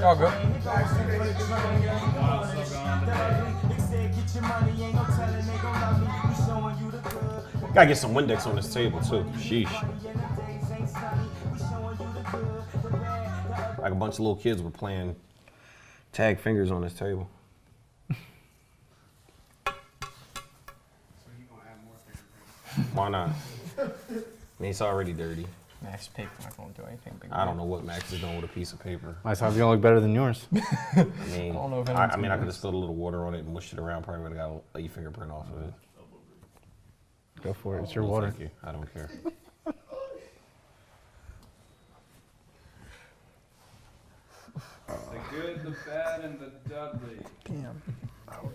all good. Gotta get some Windex on this table too. Sheesh. Like a bunch of little kids were playing tag fingers on this table. Why not? I mean, it's already dirty. Max paper not going to do anything big. I don't know what Max is doing with a piece of paper. My side's gonna look better than yours. I mean, I could have spilled a little water on it and mushed it around. Probably would have got a fingerprint off of it. Go for it. It's your water. Thank you. I don't care. The good, the bad, and the Dudley. Damn. Alright,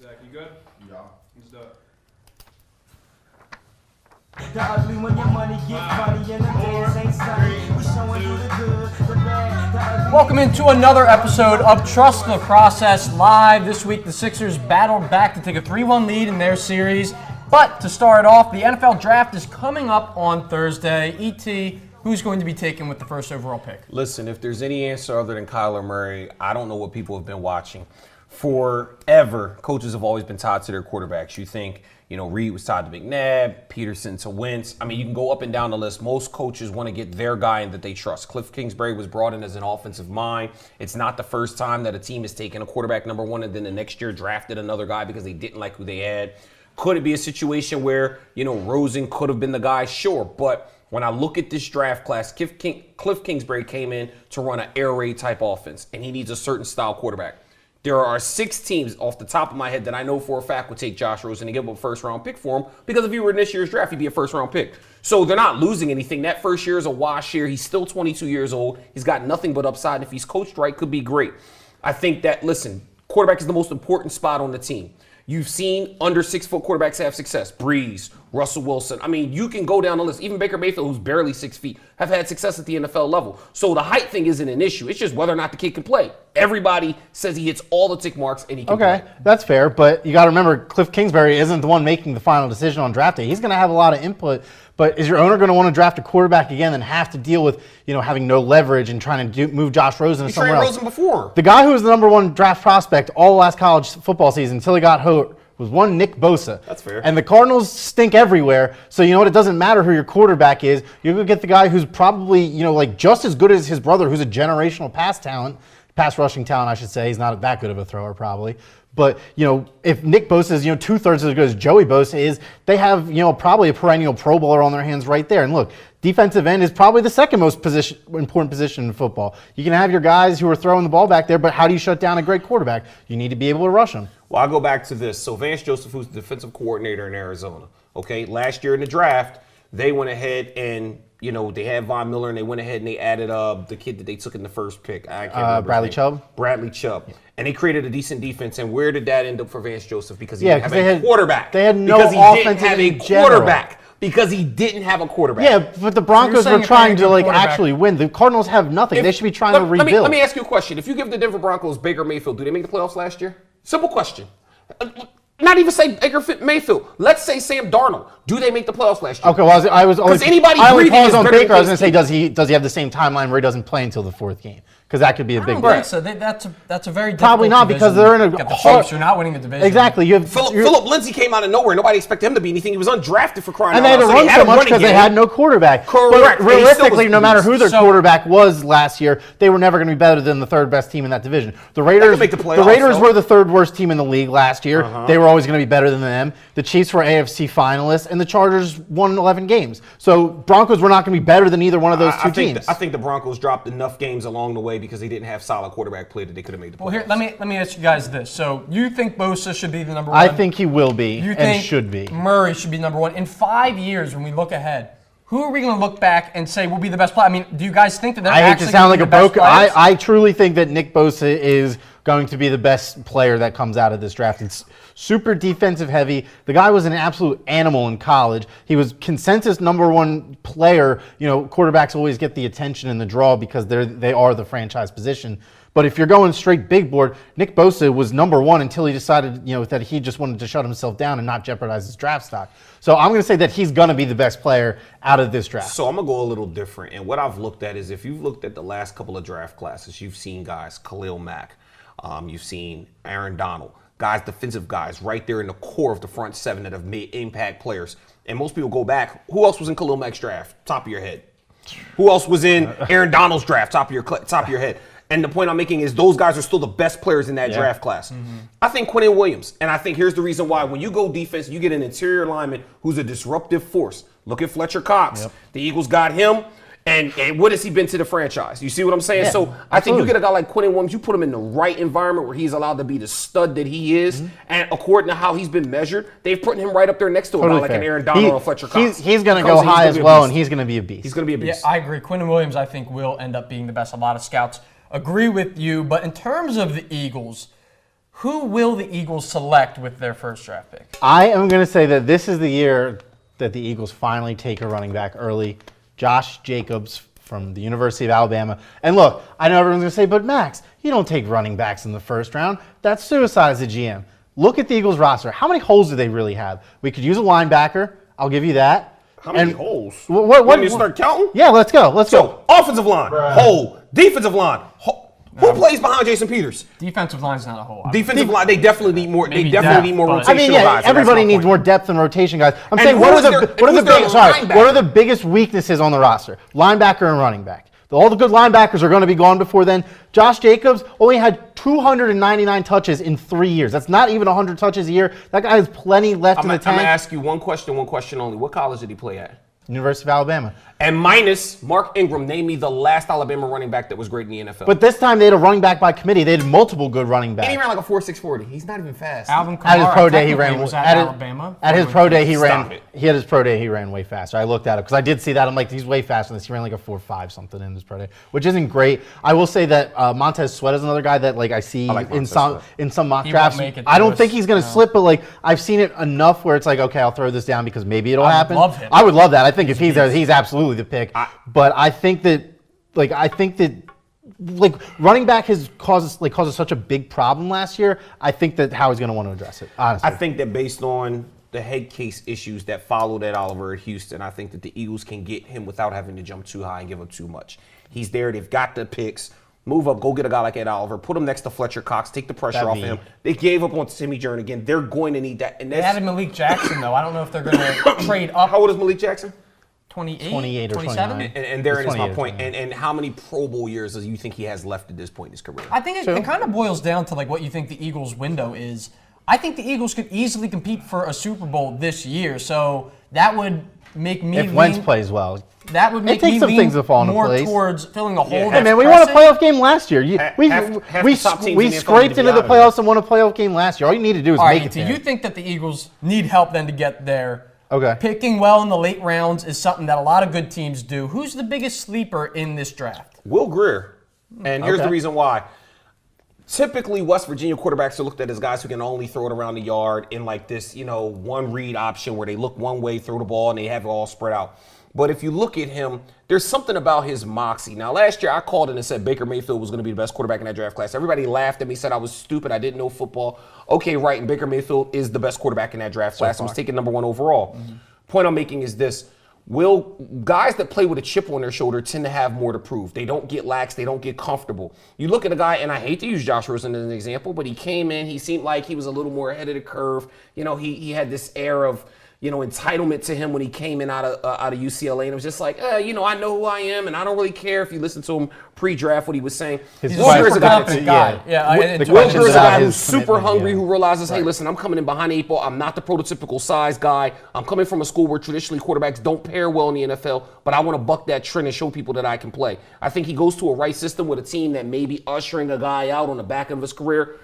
Zach, you good? Yeah. Let's do it. Dudley, when your money gets funny and the days ain't sunny, we showing you the good, the bad. Welcome into another episode of Trust the Process Live. This week, the Sixers battled back to take a 3-1 lead in their series. But to start off, the NFL Draft is coming up on Thursday. E.T., who's going to be taken with the first overall pick? Listen, if there's any answer other than Kyler Murray, I don't know what people have been watching. Forever, coaches have always been tied to their quarterbacks. You think, Reed was tied to McNabb, Peterson to Wentz. I mean, you can go up and down the list. Most coaches want to get their guy in that they trust. Cliff Kingsbury was brought in as an offensive mind. It's not the first time that a team has taken a quarterback number one and then the next year drafted another guy because they didn't like who they had. Could it be a situation where, Rosen could have been the guy? Sure. But when I look at this draft class, Cliff Kingsbury came in to run an air raid type offense, and he needs a certain style quarterback. There are 6 teams off the top of my head that I know for a fact would take Josh Rosen and give up a first-round pick for him because if he were in this year's draft, he'd be a first-round pick. So they're not losing anything. That first year is a wash year. He's still 22 years old. He's got nothing but upside, and if he's coached right, could be great. I think that, listen, quarterback is the most important spot on the team. You've seen under 6-foot quarterbacks have success. Breeze, Russell Wilson. I mean, you can go down the list. Even Baker Mayfield, who's barely 6 feet, have had success at the NFL level. So the height thing isn't an issue. It's just whether or not the kid can play. Everybody says he hits all the tick marks and he can play. Okay, that's fair, but you got to remember, Cliff Kingsbury isn't the one making the final decision on draft day. He's going to have a lot of input, but is your owner going to want to draft a quarterback again and have to deal with, having no leverage and trying to move Josh Rosen to somewhere else? Rosen before. The guy who was the number one draft prospect all last college football season until he got hurt was one Nick Bosa. That's fair. And the Cardinals stink everywhere, so you know what? It doesn't matter who your quarterback is. You're going to get the guy who's probably, just as good as his brother, who's a generational pass rushing talent, I should say. He's not that good of a thrower, probably. But, if Nick Bosa is, 2/3 as good as Joey Bosa is, they have, probably a perennial Pro Bowler on their hands right there. And look, defensive end is probably the second most important position in football. You can have your guys who are throwing the ball back there, but how do you shut down a great quarterback? You need to be able to rush him. Well, I'll go back to this. So Vance Joseph, who's the defensive coordinator in Arizona, okay, last year in the draft, they went ahead and, they had Von Miller, and they went ahead and they added the kid that they took in the first pick. I can't remember Bradley Chubb? Bradley Chubb. Yeah. And they created a decent defense. And where did that end up for Vance Joseph? Because he didn't have a quarterback. They had no offense in quarterback. Because he didn't have a quarterback. Yeah, but the Broncos were trying to actually win. The Cardinals have nothing. They should be trying to rebuild. Let me ask you a question. If you give the Denver Broncos Baker Mayfield, do they make the playoffs last year? Simple question. Not even say Baker Mayfield. Let's say Sam Darnold. Do they make the playoffs last year? Okay, well, I was only paused on Baker. I was going to say, does he have the same timeline where he doesn't play until the 4th game? Because that could be a big break. So that's a very difficult probably not division. Because they're in a hard. You're not winning the division. Exactly. Philip Lindsay came out of nowhere. Nobody expected him to be anything. He was undrafted for crying out loud. And they had to run so much because they had no quarterback. Correct. But realistically, no matter who their quarterback was last year, they were never going to be better than the 3rd best team in that division. The Raiders were the 3rd worst team in the league last year. They were always going to be better than them. The Chiefs were AFC finalists, and the Chargers won 11 games. So Broncos were not going to be better than either one of those two teams. I think the Broncos dropped enough games along the way because they didn't have solid quarterback play that they could have made the playoffs. Well, here, let me ask you guys this. So you think Bosa should be the number one? I think he will be you and think should be. Murray should be number one. In 5 years, when we look ahead, who are we going to look back and say will be the best player? I mean, do you guys think that they're actually going to be the best players? I truly think that Nick Bosa is going to be the best player that comes out of this draft. It's super defensive heavy. The guy was an absolute animal in college. He was consensus #1 player. You know, quarterbacks always get the attention and the draw because they are the franchise position. But if you're going straight big board, Nick Bosa was #1 until he decided, you know, that he just wanted to shut himself down and not jeopardize his draft stock. So I'm going to say that he's going to be the best player out of this draft. So I'm going to go a little different. And what I've looked at is if you've looked at the last couple of draft classes, you've seen guys, Khalil Mack, you've seen Aaron Donald, guys, defensive guys, right there in the core of the front seven that have made impact players. And most people go back, who else was in Khalil Mack's draft? Top of your head. Who else was in Aaron Donald's draft? Top of your head. And the point I'm making is those guys are still the best players in that draft class. I think Quinnen Williams, and I think here's the reason why. When you go defense, you get an interior lineman who's a disruptive force. Look at Fletcher Cox. The Eagles got him. And what has he been to the franchise? You see what I'm saying? Yeah, so I think you get a guy like Quinnen Williams, you put him in the right environment where he's allowed to be the stud that he is. And according to how he's been measured, they've put him right up there next to a guy like an Aaron Donald or Fletcher Cox. He's going to go high as well, and he's going to be a beast. He's going to be a beast. Yeah, I agree. Quinnen Williams, I think, will end up being the best. A lot of scouts agree with you. But in terms of the Eagles, who will the Eagles select with their first draft pick? I am going to say that this is the year that the Eagles finally take a running back early. Josh Jacobs from the University of Alabama. And look, I know everyone's going to say, but Max, you don't take running backs in the first round. That's suicide as a GM. Look at the Eagles roster. How many holes do they really have? We could use a linebacker. I'll give you that. How many holes? What, When you start counting? Yeah, let's go. Let's go. So, offensive line, hole. Defensive line, hole. Who plays behind Jason Peters? Defensive line's not a whole lot. Defensive line, they definitely need more. Maybe They definitely need more depth, rotational but- I mean, yeah, guys. So everybody that's my needs point. more depth and rotation guys. I'm And saying, who what is are their- the what are who's the their big, sorry, linebacker? what are the biggest weaknesses on the roster? Linebacker and running back. All the good linebackers are going to be gone before then. Josh Jacobs only had 299 touches in 3 years. That's not even 100 touches a year. That guy has plenty left in the I'm going tank. to ask you one question only. What college did he play at? University of Alabama. And minus Mark Ingram, name me the last Alabama running back that was great in the NFL. But this time they had a running back by committee. They had multiple good running backs. and he ran like a 4.640. He's not even fast. Alvin At his Kamara pro day, he technically ran. was at Alabama. At his pro day, he Stop ran. it. He had his pro day. He ran way faster. I looked at it because I did see that. I'm like, he's way faster than this. He ran like a 4.5 something in his pro day, which isn't great. I will say that Montez Sweat is another guy that like I see like in Montez some Sweat. in some mock He drafts. won't make it I don't to think us, he's going to no. slip, but like I've seen it enough where it's like, okay, I'll throw this down because maybe it'll I would happen. love him. I would love that. I think if he's there, he's absolutely the pick. But I think that running back has caused such a big problem last year. I think that Howie's going to want to address it. Honestly, I think that based on the head case issues that followed Ed Oliver at Houston, I think that the Eagles can get him without having to jump too high and give up too much. He's there. They've got the picks. Move up, go get a guy like Ed Oliver, put him next to Fletcher Cox, take the pressure That'd off be- him. They gave up on Timmy Jernigan. They're going to need that. And They that's, added Malik Jackson, though. I don't know if they're going to trade up. how old is Malik Jackson? 28, 28 or 27? 29. And therein He's is my 28, point. 29. And how many Pro Bowl years do you think he has left at this point in his career? I think it kind of boils down to like what you think the Eagles' window is. I think the Eagles could easily compete for a Super Bowl this year, so that would make me if Wentz plays well. that would make takes me some lean things to fall into more place. towards filling a hole. Yeah, Hey that's man, we won a pressing. playoff game last year. Half the top teams in We the NFL scraped need to be into the out of there. playoffs and won a playoff game last year. All you need to do is All make right, it do there. you think that the Eagles need help then to get there? Okay. Picking well in the late rounds is something that a lot of good teams do. Who's the biggest sleeper in this draft? Will Greer. And here's Okay. the reason why. Typically, West Virginia quarterbacks are looked at as guys who can only throw it around the yard in like this, one read option where they look one way, throw the ball, and they have it all spread out. But if you look at him, there's something about his moxie. Now, last year I called in and said Baker Mayfield was going to be the best quarterback in that draft class. Everybody laughed at me, said I was stupid, I didn't know football. Okay, right, and Baker Mayfield is the best quarterback in that draft class and was taken #1 overall. Point I'm making is this. Guys that play with a chip on their shoulder tend to have more to prove. They don't get lax. They don't get comfortable. You look at a guy, and I hate to use Josh Rosen as an example, but he came in. He seemed like he was a little more ahead of the curve. He had this air of entitlement to him when he came in out of UCLA, and it was just like, I know who I am, and I don't really care if you listen to him pre-draft what he was saying. His He's a question- super confident guy. Yeah, The and Will questions Greer's a about guy his who's super commitment, hungry, yeah. who realizes, hey, listen, I'm coming in behind the 8 ball. I'm not the prototypical size guy. I'm coming from a school where traditionally quarterbacks don't pair well in the NFL, but I want to buck that trend and show people that I can play. I think he goes to a right system with a team that may be ushering a guy out on the back of his career.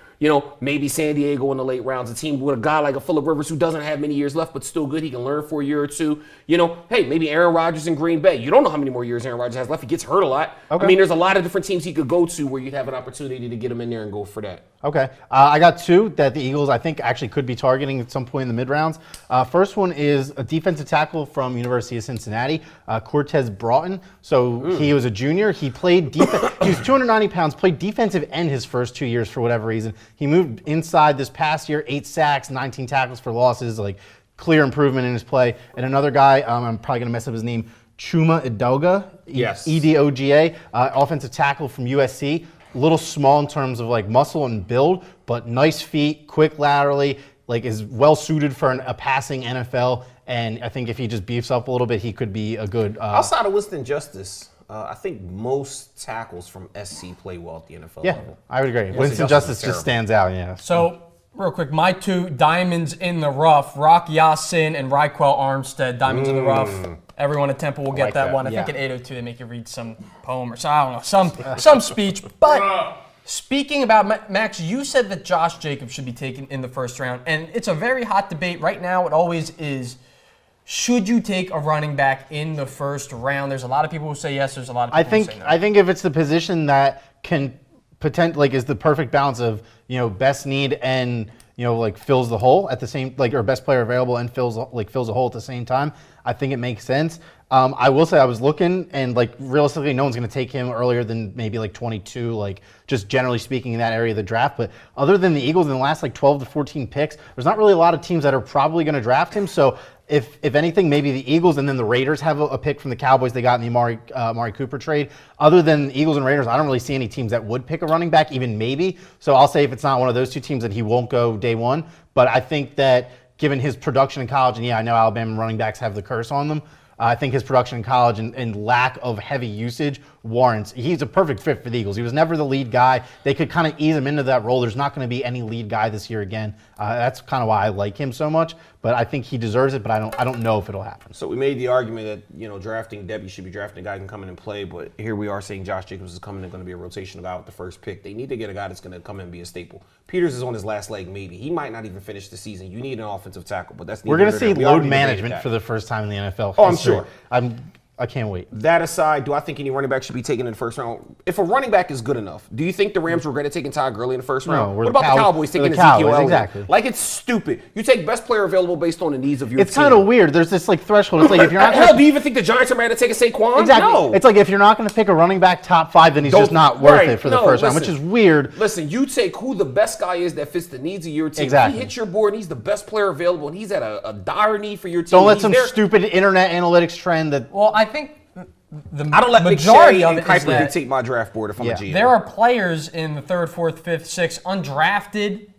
Maybe San Diego in the late rounds, a team with a guy like a Phillip Rivers who doesn't have many years left, but still good. He can learn for a year or two. Hey, maybe Aaron Rodgers in Green Bay. You don't know how many more years Aaron Rodgers has left. He gets hurt a lot. Okay. I mean, there's a lot of different teams he could go to where you'd have an opportunity to get him in there and go for that. Okay. I got two that the Eagles, I think, actually could be targeting at some point in the mid-rounds. First one is a defensive tackle from University of Cincinnati, Cortez Broughton. So he was a junior. He played defense. He was 290 pounds, played defensive end his first 2 years for whatever reason. He moved inside this past year, 8 sacks, 19 tackles for losses, like clear improvement in his play. And another guy, I'm probably going to mess up his name, Chuma Edoga, Yes. Edoga, offensive tackle from USC. A little small in terms of like muscle and build, but nice feet, quick laterally, like is well suited for a passing NFL. And I think if he just beefs up a little bit, he could be a good. Outside of Winston Justice, I think most tackles from SC play well at the NFL Yeah, level. I would agree. Justice Winston Justice is just terrible. stands out. Yeah. So, real quick, my two diamonds in the rough, Rock Yassin and Raquel Armstead, diamonds in the rough. Everyone at Temple will get like that that. one. I Yeah. think at 8:02 they make you read some poem or so, I don't know, some speech. But speaking about Max, you said that Josh Jacobs should be taken in the first round, and it's a very hot debate right now. It always is. Should you take a running back in the first round? There's a lot of people who say yes. There's a lot of people who say no. I think if it's the position that can is the perfect balance of best need and like fills the hole at the same or best player available and fills a hole at the same time, I think it makes sense. I will say I was looking and realistically no one's going to take him earlier than maybe 22, just generally speaking in that area of the draft. But other than the Eagles in the last 12 to 14 picks, there's not really a lot of teams that are probably going to draft him. So if anything, maybe the Eagles and then the Raiders have a pick from the Cowboys they got in the Amari Cooper trade. Other than the Eagles and Raiders, I don't really see any teams that would pick a running back, even maybe. So I'll say if it's not one of those two teams, that he won't go day one. But I think that given his production in college, and yeah, I know Alabama running backs have the curse on them, I think his production in college and lack of heavy usage warrants. He's a perfect fit for the Eagles. He was never the lead guy. They could kind of ease him into that role. There's not going to be any lead guy this year again. That's kind of why I like him so much. But I think he deserves it. But I don't know if it'll happen. So we made the argument that drafting Debbie should be drafting a guy who can come in and play, but here we are saying Josh Jacobs is coming and going to be a rotational guy with the first pick. They need to get a guy that's going to come in and be a staple. Peters is on his last leg, maybe. He might not even finish the season. You need an offensive tackle, but that's We're going to see load management for the first time in the NFL. Oh, I'm sure. I can't wait. That aside, do I think any running back should be taken in the first round? If a running back is good enough, do you think the Rams regretted taking Todd Gurley in the first round? What about the Cowboys taking Ezekiel Elliott? Exactly. It's stupid. You take best player available based on the needs of your team. It's kind of weird. There's this threshold. It's if you're not hell, do you even think the Giants are mad to take a Saquon? Exactly. No. It's if you're not going to pick a running back top 5, then he's just not worth it for the first round, which is weird. Listen, you take who the best guy is that fits the needs of your team. Exactly. If he hits your board and he's the best player available and he's at a dire need for your team. Don't let some stupid internet analytics trend that. Well, I think I don't let majority McShay of and it is Kuiper that dictate my draft board if I'm a GM. there are players in the 3rd, 4th, 5th, 6th, undrafted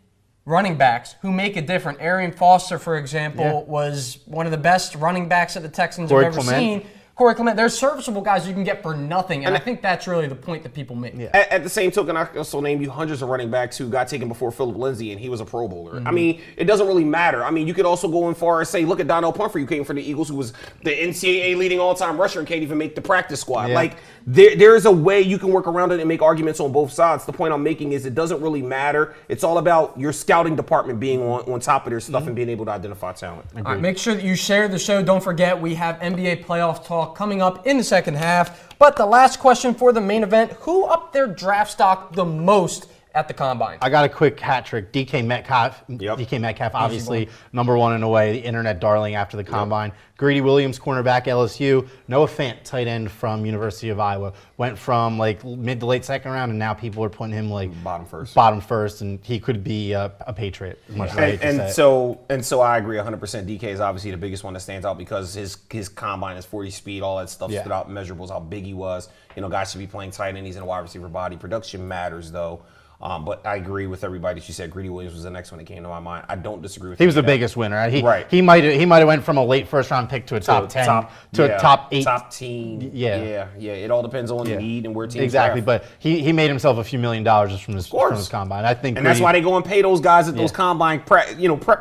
running backs who make a difference. Arian Foster, for example, was one of the best running backs that the Texans have ever seen. Corey Clement, there's serviceable guys you can get for nothing, and I think that's really the point that people make. Yeah. At the same token, I also name you hundreds of running backs who got taken before Philip Lindsay, and he was a Pro Bowler. I mean, it doesn't really matter. I mean, you could also go in far as say, look at Donnell Pumphrey, who came from the Eagles, who was the NCAA leading all-time rusher and can't even make the practice squad. Yeah. There's a way you can work around it and make arguments on both sides. The point I'm making is it doesn't really matter. It's all about your scouting department being on top of their stuff and being able to identify talent. All right, make sure that you share the show. Don't forget, we have NBA playoff talk coming up in the second half. But the last question for the main event, who upped their draft stock the most at the Combine? I got a quick hat trick. DK Metcalf. Yep. DK Metcalf, obviously number 1 in a way, the internet darling after the Combine. Greedy Williams, cornerback, LSU. Noah Fant, tight end from University of Iowa. Went from mid to late second round, and now people are putting him bottom first, and he could be a Patriot. As much as I hate to say it. So I agree 100%. DK is obviously the biggest one that stands out because his combine, his 40 speed, all that stuff stood out, measurables, how big he was. Guys should be playing tight end. He's in a wide receiver body. Production matters though. But I agree with everybody that you said. Greedy Williams was the next one that came to my mind. I don't disagree with you. He was the biggest winner. He might have went from a late first round pick to a top 10 to a top 8. Top team. Yeah. It all depends on the need and where teams exactly. draft. But he made himself a few $1 million just from his combine. I think, and that's why they go and pay those guys at those combine prep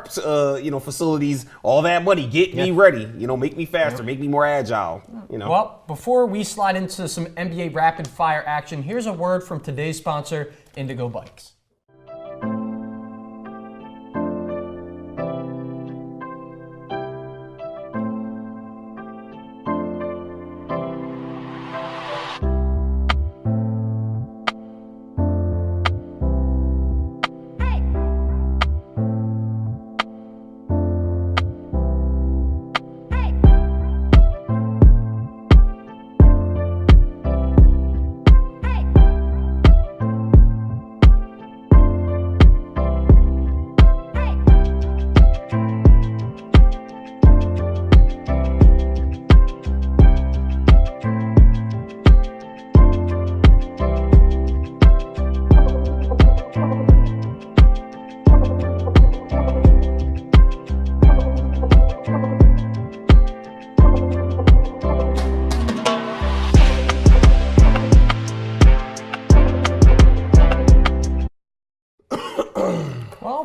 facilities all that money. Get me ready. Make me faster. Make me more agile. Well, before we slide into some NBA rapid fire action, here's a word from today's sponsor, Indigo Bikes.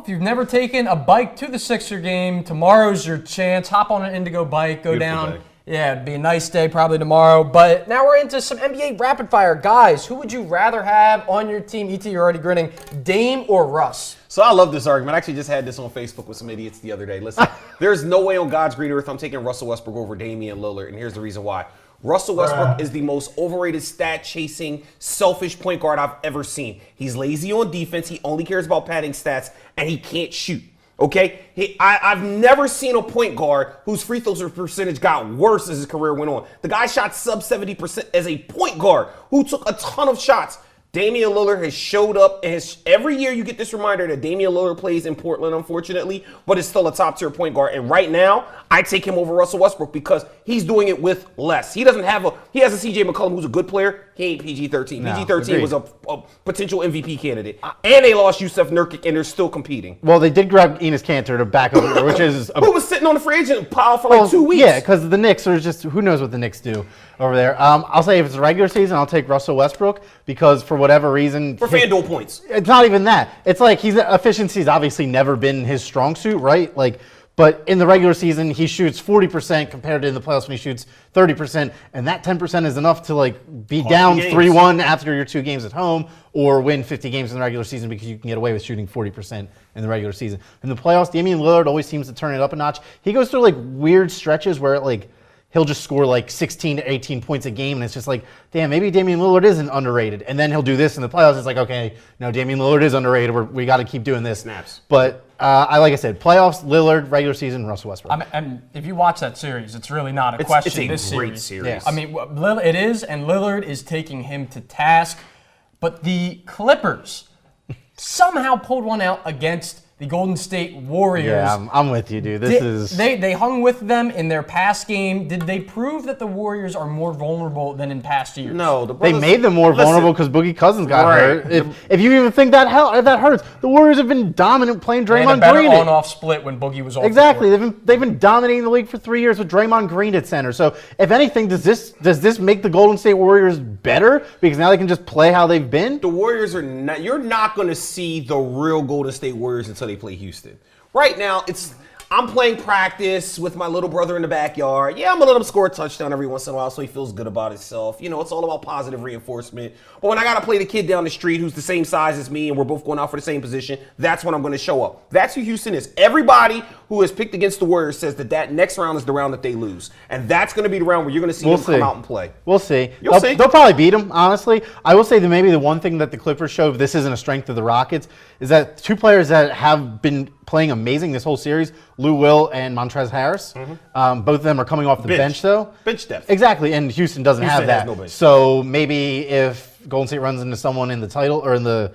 if you've never taken a bike to the Sixer game, tomorrow's your chance. Hop on an Indigo bike, go Beautiful down. day. Yeah, it'd be a nice day probably tomorrow. But now we're into some NBA rapid fire. Guys, who would you rather have on your team? E.T., you're already grinning. Dame or Russ? So I love this argument. I actually just had this on Facebook with some idiots the other day. Listen, there's no way on God's green earth I'm taking Russell Westbrook over Damian Lillard, and here's the reason why. Russell Westbrook is the most overrated stat-chasing, selfish point guard I've ever seen. He's lazy on defense. He only cares about padding stats, and he can't shoot. Okay? I've never seen a point guard whose free throws percentage got worse as his career went on. The guy shot sub 70% as a point guard who took a ton of shots. Damian Lillard has showed up, and every year you get this reminder that Damian Lillard plays in Portland, unfortunately, but is still a top-tier point guard. And right now, I take him over Russell Westbrook because he's doing it with less. He has a C.J. McCollum who's a good player. He ain't PG-13. No, PG-13 agreed. was a potential MVP candidate. And they lost Yusuf Nurkic, and they're still competing. Well, they did grab Enes Kanter to back up, which is Who was sitting on the free agent pile for like 2 weeks? Yeah, because the Knicks are just, who knows what the Knicks do over there. I'll say if it's a regular season, I'll take Russell Westbrook because for whatever reason. For FanDuel points. It's not even that. It's like efficiency's obviously never been his strong suit, right? Like, but in the regular season, he shoots 40% compared to in the playoffs when he shoots 30%, and that 10% is enough to like be down 3-1 after your 2 games at home, or win 50 games in the regular season because you can get away with shooting 40% in the regular season. In the playoffs, Damian Lillard always seems to turn it up a notch. He goes through like weird stretches where like he'll just score like 16 to 18 points a game, and it's just like, damn, maybe Damian Lillard isn't underrated. And then he'll do this in the playoffs. It's like, okay, no, Damian Lillard is underrated. We got to keep doing this. Snaps. But like I said, playoffs, Lillard, regular season, Russell Westbrook. And if you watch that series, it's really not a question. It's a great series. Yeah. I mean, it is, and Lillard is taking him to task. But the Clippers somehow pulled one out against the Golden State Warriors. Yeah, I'm with you, dude. They hung with them in their past game. Did they prove that the Warriors are more vulnerable than in past years? No, they made them more vulnerable because Boogie Cousins got hurt. If you even think that hurts, the Warriors have been dominant playing They had Draymond a better Green. on-off split when Boogie was off. Exactly. The court. They've been dominating the league for 3 years with Draymond Green at center. So if anything, does this make the Golden State Warriors better because now they can just play how they've been? The Warriors are not. You're not going to see the real Golden State Warriors until they play Houston. Right now, I'm playing practice with my little brother in the backyard. Yeah, I'm gonna let him score a touchdown every once in a while so he feels good about himself. You know, it's all about positive reinforcement. But when I gotta play the kid down the street who's the same size as me and we're both going out for the same position, that's when I'm gonna show up. That's who Houston is. Everybody who has picked against the Warriors says that next round is the round that they lose. And that's gonna be the round where you're gonna see them come out and play. We'll see. You'll see. They'll probably beat them, honestly. I will say that maybe the one thing that the Clippers show, if this isn't a strength of the Rockets, is that 2 players that have been playing amazing this whole series, Lou Will and Montrezl Harris. Both of them are coming off the bench, though. Bench depth. Exactly, and Houston doesn't have that. Has no bench. So maybe if Golden State runs into someone in the title or in the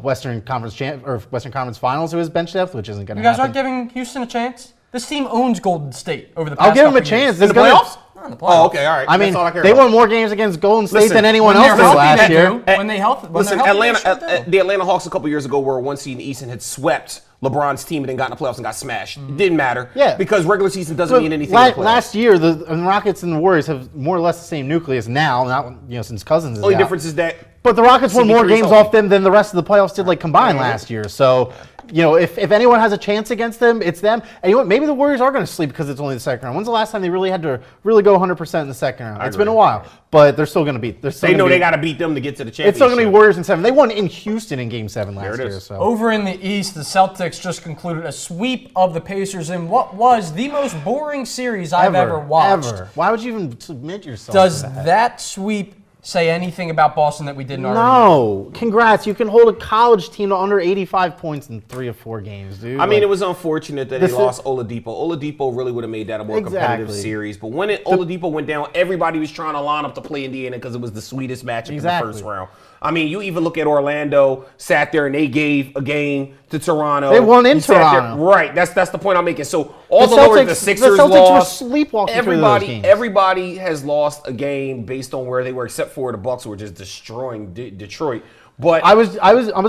Western Conference Finals who is bench depth, which isn't going to happen. You guys aren't giving Houston a chance? This team owns Golden State over the past I'll give them a couple chance. years. In the playoffs? Not in the playoffs. Oh, okay, all right. I mean, That's all I care they about. won more games against Golden State Listen, than anyone When else they're did healthy, last they year. do. When they're healthy, Listen, they sure do. the Atlanta Hawks a couple years ago were a 1 seed in the East and had swept LeBron's team and then got in the playoffs and got smashed. It didn't matter. Yeah. Because regular season doesn't mean anything. In the playoffs. Last year, the Rockets and the Warriors have more or less the same nucleus now, not since Cousins is Only out. difference is that. But the Rockets won more CP3 games healthy. off them than the rest of the playoffs did like combined last year. So, if anyone has a chance against them, it's them. And you know what? Maybe the Warriors are going to sleep because it's only the second round. When's the last time they really had to really go 100% in the second round? It's been a while, but they're still going to beat. They know they got to beat them to get to the championship. It's still going to be Warriors in 7. They won in Houston in Game 7 last it year. is. So. Over in the East, the Celtics just concluded a sweep of the Pacers in what was the most boring series I've ever watched. Ever. Why would you even submit yourself Does to that? that sweep say anything about Boston that we didn't already? No. Congrats. You can hold a college team to under 85 points in 3 or 4 games, dude. I mean, it was unfortunate that they This is- lost Oladipo. Oladipo really would have made that a more competitive Exactly. series. But when Oladipo went down, everybody was trying to line up to play Indiana because it was the sweetest matchup Exactly. in the first round. I mean, you even look at Orlando, sat there and they gave a game to Toronto. They won in You sat there- Toronto. Right. That's the point I'm making. So all The the lowers, the Celtics- Sixers the Celtics were lost. sleepwalking through those games. Everybody has lost a game based on where they were, except for the Bucks, who were just destroying Detroit. But I was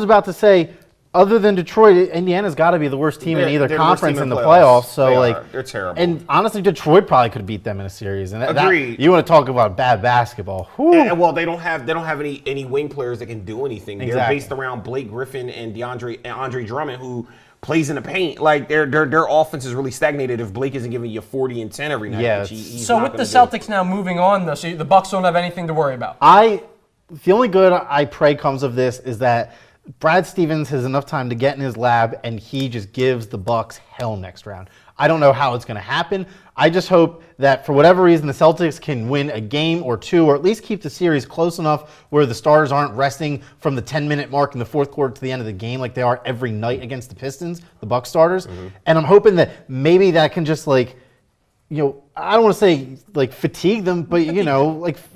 about to say, other than Detroit, Indiana's got to be the worst team in either they're the worst conference team in in the the playoffs. playoffs. So They are. They're terrible. And honestly, Detroit probably could have beat them in a series. And Agreed. You want to talk about bad basketball? Whew. And, well, they don't have any wing players that can do anything. They're Exactly. based around Blake Griffin and Andre Drummond, who plays in the paint. Like their offense is really stagnated if Blake isn't giving you 40 and 10 every night. Yeah, which he's So not with the gonna do. Celtics now moving on, though, so the Bucks don't have anything to worry about. The only good I pray comes of this is that Brad Stevens has enough time to get in his lab and he just gives the Bucks hell next round. I don't know how it's going to happen. I just hope that for whatever reason the Celtics can win a game or two, or at least keep the series close enough where the starters aren't resting from the 10-minute mark in the fourth quarter to the end of the game like they are every night against the Pistons, the Bucks starters. And I'm hoping that maybe that can just I don't want to say fatigue them, but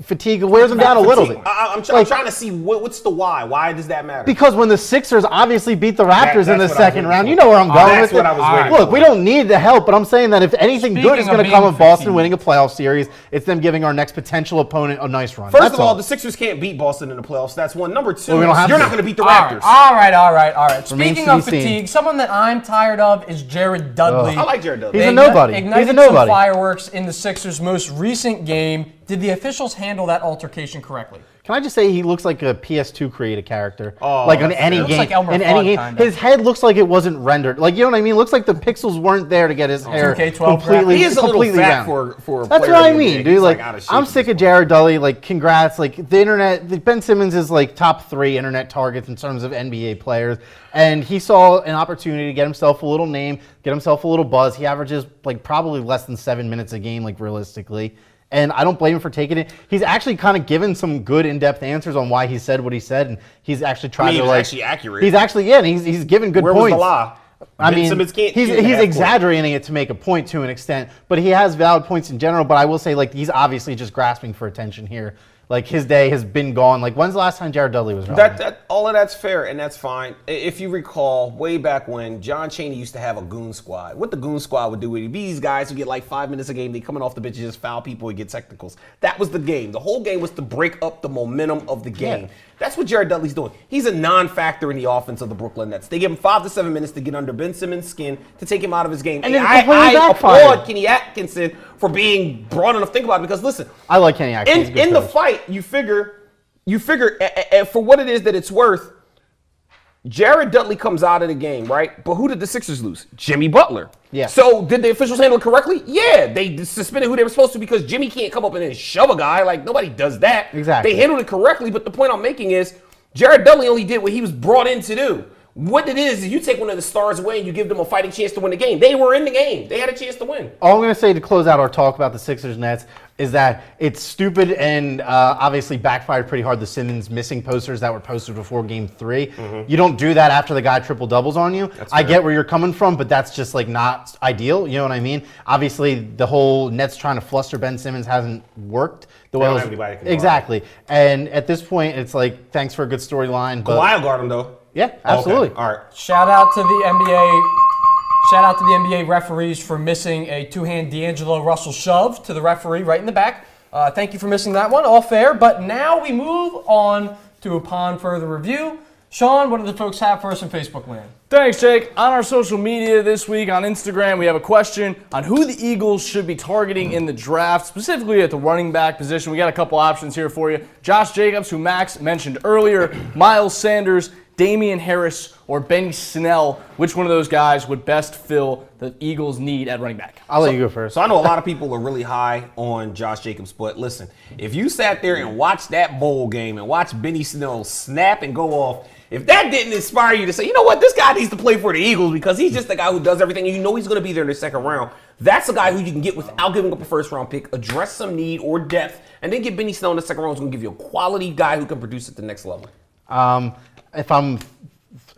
fatigue wears them down a little bit. I'm trying to see what's the why. Why does that matter? Because when the Sixers obviously beat the Raptors in the that's what I was second waiting round, for. you know where I'm going That's with what it. I was waiting Look, for. we don't need the help, but I'm saying that if anything good is Speaking going of to come being of Boston fatigued. winning a playoff series, it's them giving our next potential opponent a nice run. First That's of all, the Sixers can't beat Boston in the playoffs. That's one. Number two, Well, we don't have you're to. not going to beat the All Raptors. right. Remains Speaking to of be seen. fatigue, someone that I'm tired of is Jared Dudley. I like Jared Dudley. He's a Igni- nobody. Ignited He's a nobody. some fireworks in the Sixers' most recent game. Did the officials handle that altercation correctly? Can I just say he looks like a PS2 created character? Oh, like on that's any fair. Looks game. like Elmer in any Fudd, game. kinda. His head looks like it wasn't rendered. Like, you know what I mean? Looks like the pixels weren't there to get his hair 2K12 completely He is a little completely fat round. for a That's player what I in the mean, NBA. dude. He's, Like, out of shape I'm at sick this of Jared Dudley. Like, congrats. Like, the internet, Ben Simmons is like top 3 internet targets in terms of NBA players. And he saw an opportunity to get himself a little name, get himself a little buzz. He averages like probably less than 7 minutes a game, like realistically. And I don't blame him for taking it. He's actually kind of given some good in-depth answers on why he said what he said, and he's actually tried he to was like. actually accurate. He's actually and he's given good Where points. was the lie? I Ben mean, Simmons can't he's shoot at half court. exaggerating it to make a point to an extent, but he has valid points in general. But I will say, like, he's obviously just grasping for attention here. Like, his day has been gone. Like, when's the last time Jared Dudley was relevant? All of that's fair, and that's fine. If you recall, way back when John Chaney used to have a goon squad, what the goon squad would do would be these guys who get like 5 minutes a game, they coming off the bench and just foul people and get technicals. That was the game. The whole game was to break up the momentum of the game. Yeah. That's what Jared Dudley's doing. He's a non-factor in the offense of the Brooklyn Nets. They give him 5 to 7 minutes to get under Ben Simmons' skin to take him out of his game. And then I completely backfired. applaud Kenny Atkinson for being broad enough to think about it because listen, I like Kenny Atkinson. He's a good in the coach. fight, you figure for what it is that it's worth, Jared Dudley comes out of the game, right? But who did the Sixers lose? Jimmy Butler. Yeah. So did the officials handle it correctly? Yeah, they suspended who they were supposed to because Jimmy can't come up and then shove a guy. Like, nobody does that. Exactly. They handled it correctly, but the point I'm making is Jared Dudley only did what he was brought in to do. What it is you take one of the stars away and you give them a fighting chance to win the game. They were in the game. They had a chance to win. All I'm going to say to close out our talk about the Sixers Nets is that it's stupid and obviously backfired pretty hard. The Simmons missing posters that were posted before Game 3. You don't do that after the guy triple doubles on you. I get where you're coming from, but that's just like not ideal. You know what I mean? Obviously, the whole Nets trying to fluster Ben Simmons hasn't worked. don't have anybody that can guard him. Exactly. And at this point, it's like, thanks for a good storyline. But Kawhi will guard him though. yeah, absolutely. Okay. All right. Shout out to the NBA referees for missing a two-hand D'Angelo Russell shove to the referee right in the back. Thank you for missing that one. All fair. But now we move on to upon further review. Sean, what do the folks have for us in Facebook land? Thanks, Jake. On our social media this week on Instagram, we have a question on who the Eagles should be targeting in the draft, specifically at the running back position. We got a couple options here for you. Josh Jacobs, who Max mentioned earlier, Miles Sanders, Damian Harris, or Benny Snell. Which one of those guys would best fill the Eagles' need at running back? I'll let you go first. So I know a lot of people are really high on Josh Jacobs, but listen, if you sat there and watched that bowl game and watched Benny Snell snap and go off, if that didn't inspire you to say, you know what, this guy needs to play for the Eagles because he's just the guy who does everything, and you know he's going to be there in the second round, that's a guy who you can get without giving up a first-round pick, address some need or depth, and then get Benny Snell in the second round who's going to give you a quality guy who can produce at the next level. If I'm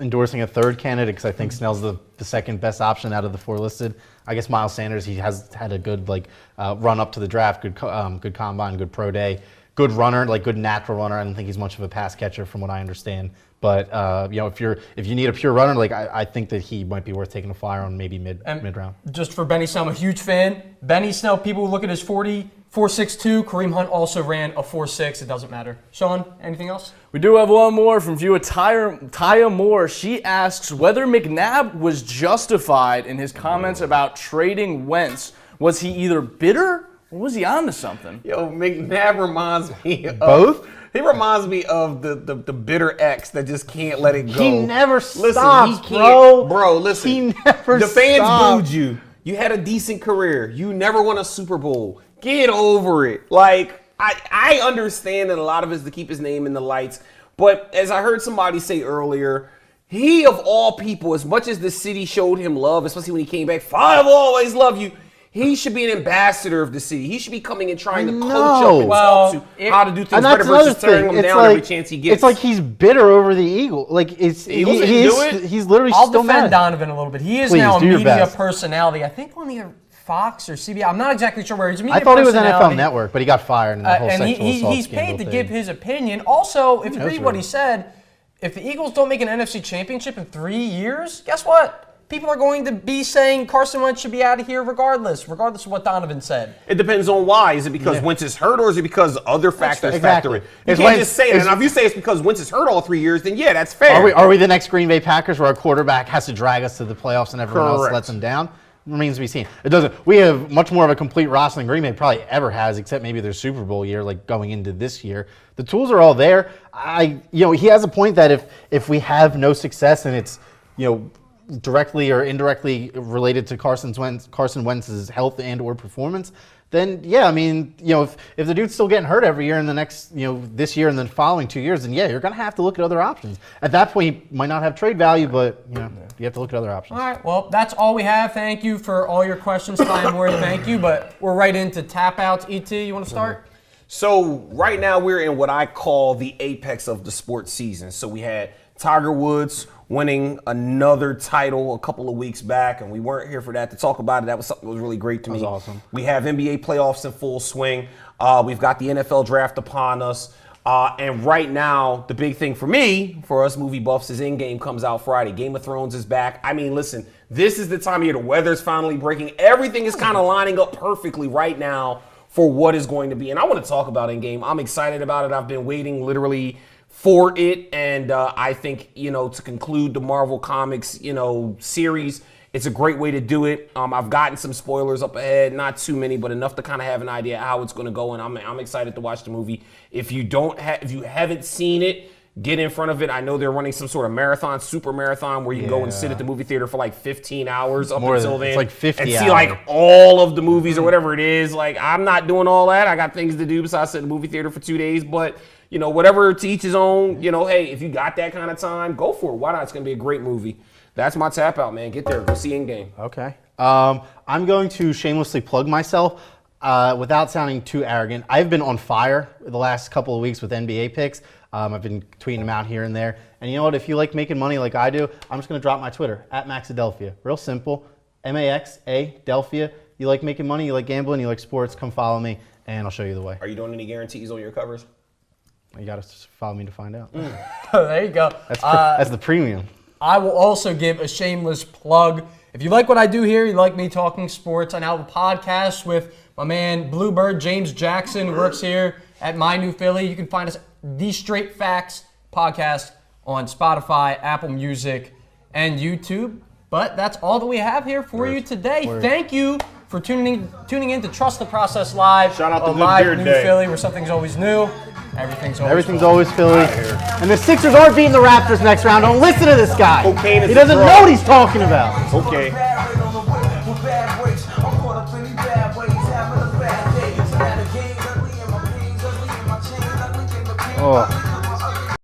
endorsing a third candidate, because I think Snell's the second best option out of the 4 listed, I guess Miles Sanders. He has had a good run up to the draft, good combine, good pro day, good runner, like good natural runner. I don't think he's much of a pass catcher from what I understand. But if you need a pure runner, I think that he might be worth taking a flyer on maybe mid round. Just for Benny Snell, I'm a huge fan. Benny Snell, people look at his 4.62. Kareem Hunt also ran a 4.6. It doesn't matter. Sean, anything else? We do have one more from viewer Taya Moore. She asks whether McNabb was justified in his comments about trading Wentz. Was he either bitter Was he on to something? Yo, McNabb reminds me of Both? He reminds me of the bitter ex that just can't let it go. He never Listen, stops, he can't, bro. Listen, He never the fans stops. booed you. You had a decent career. You never won a Super Bowl. Get over it. Like, I understand that a lot of it is to keep his name in the lights. But as I heard somebody say earlier, he, of all people, as much as the city showed him love, especially when he came back, I've always loved you. He should be an ambassador of the city. He should be coming and trying to coach up and talk to how to do things And better that's another versus tearing thing. them It's down like, every chance he gets. It's like he's bitter over the Eagle. Like it's Eagles didn't do it? he's literally I'll still defend mad. Donovan a little bit. He is Please, now a do your media best. personality. I think on either Fox or CBS. I'm not exactly sure where he's a media I thought he was personality. NFL Network, but he got fired in that whole And sexual assault he's scandal paid to thing. give his opinion. Also, if you That's read what right. he said, if the Eagles don't make an NFC championship in 3 years, guess what? People are going to be saying Carson Wentz should be out of here regardless of what Donovan said. It depends on why. Is it because Wentz is hurt, or is it because other factors Exactly. factor in? You can't just say it. And if you say it's because Wentz is hurt all 3 years, then yeah, that's fair. Are we the next Green Bay Packers where our quarterback has to drag us to the playoffs and everyone else Correct. lets them down? Remains to be seen. It doesn't. We have much more of a complete roster than Green Bay probably ever has, except maybe their Super Bowl year, like going into this year. The tools are all there. He has a point that if we have no success and it's directly or indirectly related to Carson Wentz's health and/or performance, then yeah, I mean, if the dude's still getting hurt every year in the next, this year and then following 2 years, then yeah, you're gonna have to look at other options. At that point, he might not have trade value, but you have to look at other options. All right, well, that's all we have. Thank you for all your questions, Ty and Ward. Thank you, but we're right into tap outs. ET, you want to start? So right now we're in what I call the apex of the sports season. So we had Tiger Woods winning another title a couple of weeks back, and we weren't here for that to talk about it. That was something that was really great to me. That was awesome. We have NBA playoffs in full swing. We've got the NFL draft upon us. And right now, the big thing for us movie buffs, is Endgame comes out Friday. Game of Thrones is back. I mean, listen, this is the time of year. The weather's finally breaking. Everything is kind of lining up perfectly right now for what is going to be. And I want to talk about Endgame. I'm excited about it. I've been waiting literally for it. And I think, to conclude the Marvel Comics, series, it's a great way to do it. I've gotten some spoilers up ahead, not too many, but enough to kind of have an idea how it's going to go. And I'm excited to watch the movie. If you haven't seen it, get in front of it. I know they're running some sort of marathon, super marathon, where you can go and sit at the movie theater for like 15 hours up until then. It's like 50 and see hours. like all of the movies or whatever it is. Like, I'm not doing all that. I got things to do besides sit in the movie theater for 2 days. But, whatever to each his own, hey, if you got that kind of time, go for it. Why not? It's going to be a great movie. That's my tap out, man. Get there. Go see Endgame. Okay. I'm going to shamelessly plug myself without sounding too arrogant. I've been on fire the last couple of weeks with NBA picks. I've been tweeting them out here and there. And you know what? If you like making money like I do, I'm just going to drop my Twitter, @Maxadelphia. Real simple. MAXA Delphia. You like making money, you like gambling, you like sports, come follow me, and I'll show you the way. Are you doing any guarantees on your covers? You got to follow me to find out. There you go. That's the premium. I will also give a shameless plug. If you like what I do here, you like me talking sports, I now have a podcast with my man Bluebird, James Jackson, who works here at My New Philly. You can find us, The Straight Facts Podcast, on Spotify, Apple Music, and YouTube. But that's all that we have here for you today. Thank you for tuning in to Trust the Process Live. Shout out to on Good Live Beard New Day. Philly, where something's always new. Everything's always Philly. And the Sixers aren't beating the Raptors next round. Don't listen to this guy. Cocaine is He a doesn't drug. know what he's talking about. Okay. Oh.